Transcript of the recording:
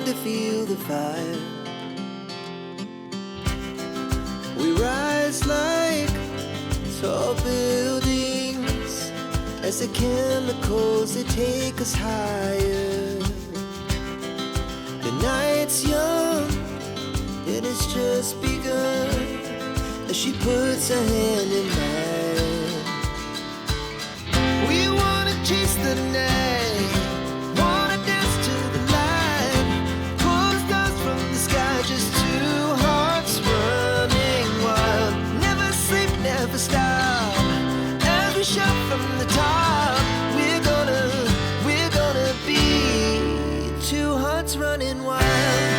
to feel the fire. We rise like tall buildings as the chemicals they take us higher. The night's young, it has just begun as she puts her hand in mine. We wanna chase the night, wanna dance to the light, pull the stars from the sky, just two hearts running wild. Never sleep, never stop, as we shout from the top. We're gonna be two hearts running wild.